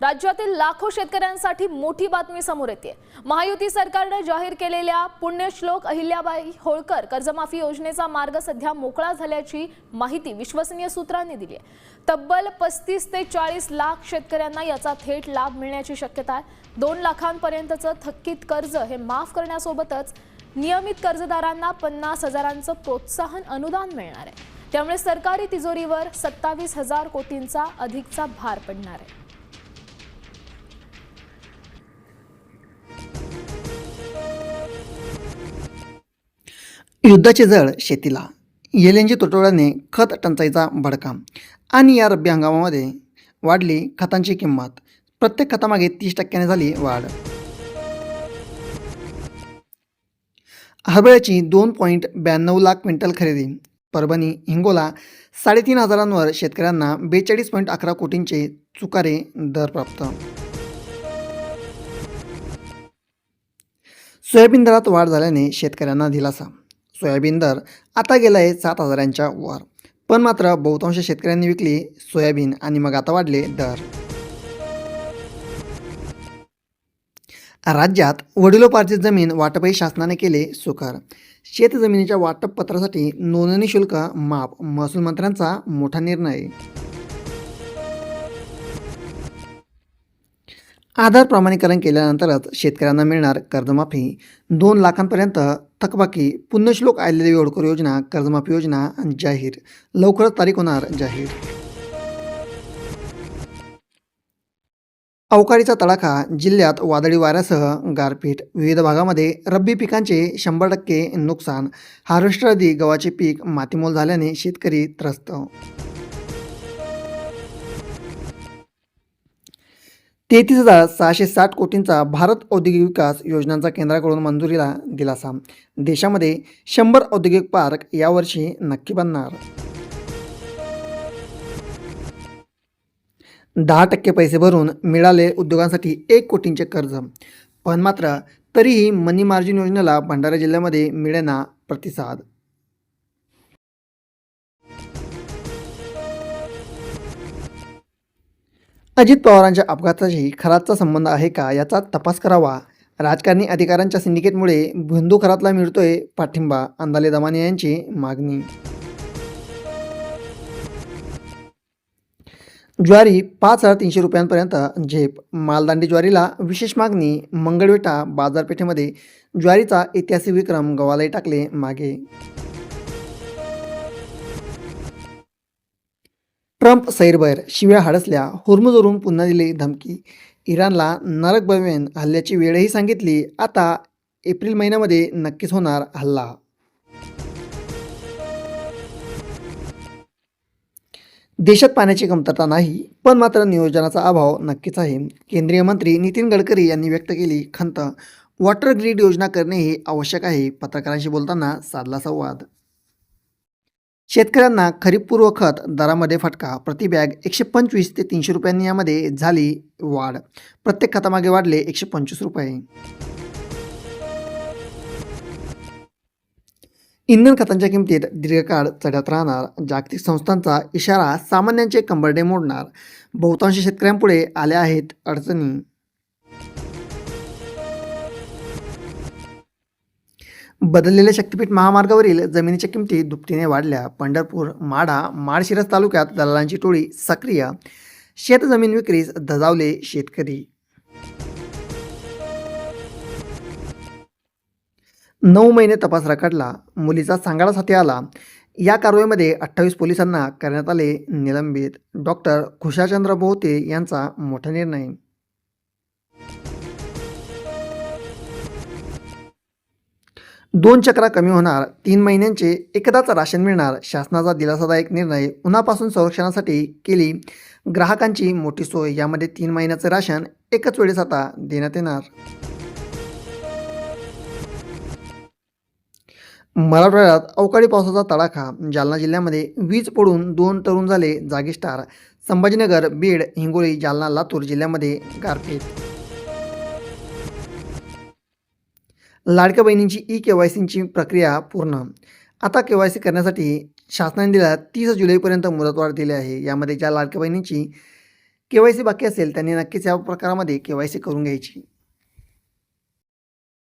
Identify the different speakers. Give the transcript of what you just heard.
Speaker 1: राज्यातील लाखो शेतकऱ्यांसाठी मोठी बातमी समोर येते। महायुती सरकारने जाहीर केलेल्या पुण्यश्लोक अहिल्याबाई होळकर कर्जमाफी योजनेचा मार्ग सध्या मोकळा झाल्याची माहिती विश्वसनीय सूत्रांनी दिली आहे। तब्बल 35 ते 40 लाख शेतकऱ्यांना याचा थेट लाभ मिळण्याची शक्यता आहे। 2 लाखांपर्यंतचं थकीत कर्ज हे माफ करण्यासोबतच नियमित कर्जदारांना 50,000चं प्रोत्साहन अनुदान मिळणार आहे। त्यामुळे सरकारी तिजोरीवर 27,000 कोटींचा अधिकचा भार पडणार आहे।
Speaker 2: युद्धाची झळ शेतीला, एलएनजी तुटवड्याने खत टंचाईचा भडका आणि या रब्बी हंगामामध्ये वाढली खतांची किंमत। प्रत्येक खतामागे 30% झाली वाढ। हरभऱ्याची 2.92 लाख क्विंटल खरेदी। परभणी हिंगोला 3,500वर शेतकऱ्यांना 42.11 कोटींचे चुकारे दर प्राप्त। सोयाबीन दरात वाढ झाल्याने शेतकऱ्यांना दिलासा। सोयाबीन दर आता गेलाय 7,000च्या वर, पण मात्र बहुतांश शेतकऱ्यांनी विकली सोयाबीन आणि मग आता वाढले दर। राज्यात वडिलोपार्जित जमीन वाटपही शासनाने केले सुकर। शेत जमिनीच्या वाटप पत्रासाठी नोंदणी शुल्क माफ, महसूल मंत्र्यांचा मोठा निर्णय। आधार प्रमाणीकरण केल्यानंतरच शेतकऱ्यांना मिळणार कर्जमाफी। 2 लाखांपर्यंत थकबाकी। पुण्यश्लोक अहिल्यादेवी होळकर योजना कर्जमाफी योजना जाहीर, लवकरच तारीख होणार जाहीर। अवकाळीचा तडाखा, जिल्ह्यात वादळी वाऱ्यासह गारपीट। विविध भागामध्ये रब्बी पिकांचे 100% नुकसान। हार्वेस्टर आधी गव्हाचे पीक मातीमोल झाल्याने शेतकरी त्रस्त। 33,660 कोटींचा भारत औद्योगिक विकास योजनांचा केंद्राकडून मंजुरीला दिलासा। देशामध्ये 100 औद्योगिक पार्क यावर्षी नक्की बनणार। 10% पैसे भरून मिळाले उद्योगांसाठी 1 कोटींचे कर्ज, पण मात्र तरीही मनी मार्जिन योजनेला भंडारा जिल्ह्यामध्ये मिळेना प्रतिसाद। अजित पवारांच्या अपघाताशी खरातचा संबंध आहे का याचा तपास करावा। राजकारणी अधिकाऱ्यांच्या सिंडिकेटमुळे बंधू खरातला मिळतोय पाठिंबा, अंदाले दमानिया यांची मागणी। ज्वारी 5,300 रुपयांपर्यंत झेप। मालदांडी ज्वारीला विशेष मागणी। मंगळवेढा बाजारपेठेमध्ये ज्वारीचा ऐतिहासिक विक्रम, गव्हालाही टाकले मागे। ट्रम्प सैरभैर, शिव्या हाडसल्या। होर्मुझवरून पुन्हा दिली धमकी। इराणला नरक भवेन हल्ल्याची वेळही सांगितली। आता एप्रिल महिन्यामध्ये नक्कीच होणार हल्ला। देशात पाण्याची कमतरता नाही, पण मात्र नियोजनाचा अभाव नक्कीच आहे। केंद्रीय मंत्री नितीन गडकरी यांनी व्यक्त केली खंत। वॉटर ग्रीड योजना करणे हे आवश्यक आहे। पत्रकारांशी बोलताना साधला संवाद। शेतकऱ्यांना खरीपपूर्व खत दरामध्ये फटका। प्रति बॅग 125 ते 300 रुपयांनी यामध्ये झाली वाढ। प्रत्येक खतामागे वाढले 125 रुपये। इंधन खतांच्या किमतीत दीर्घकाळ चढत राहणार। जागतिक संस्थांचा इशारा, सामान्यांचे कंबरडे मोडणार। बहुतांश शेतकऱ्यांपुढे आल्या आहेत अडचणी। बदललेल्या शक्तीपीठ महामार्गावरील जमिनीच्या किमती दुपटीने वाढल्या। पंढरपूर, माढा, माळशिरस तालुक्यात दलालांची टोळी सक्रिय। शेतजमीन विक्रीस धजावले शेतकरी। 9 महिने तपास रखडला। मुलीचा सांगाडाच हाती आला। या कारवाईमध्ये 28 पोलिसांना करण्यात आले निलंबित। डॉक्टर खुशाचंद्र बोहते यांचा मोठा निर्णय। दोन चक्रा कमी होणार। 3 महिन्यांचे एकदाच राशन मिळणार। शासनाचा दिलासादायक निर्णय। उन्हापासून संरक्षणासाठी केली ग्राहकांची मोठी सोय। यामध्ये 3 महिन्याचे राशन एकच वेळेस आता देण्यात येणार। मराठवाड्यात अवकाळी पावसाचा तडाखा। जालना जिल्ह्यामध्ये वीज पडून 2 तरुण झाले जागीच ठार। संभाजीनगर, बीड, हिंगोली, जालना, लातूर जिल्ह्यामध्ये गारपीट। लाडक्या बहिणींची ई-केवायसीची प्रक्रिया पूर्ण। आता केवायसी करण्यासाठी शासनाने दिला 30 जुलैपर्यंत मुदतवाढ दिली आहे। यामध्ये ज्या लाडक्या बहिणींची KYC बाकी असेल त्यांनी नक्कीच या प्रकारामध्ये KYC करून घ्यायची.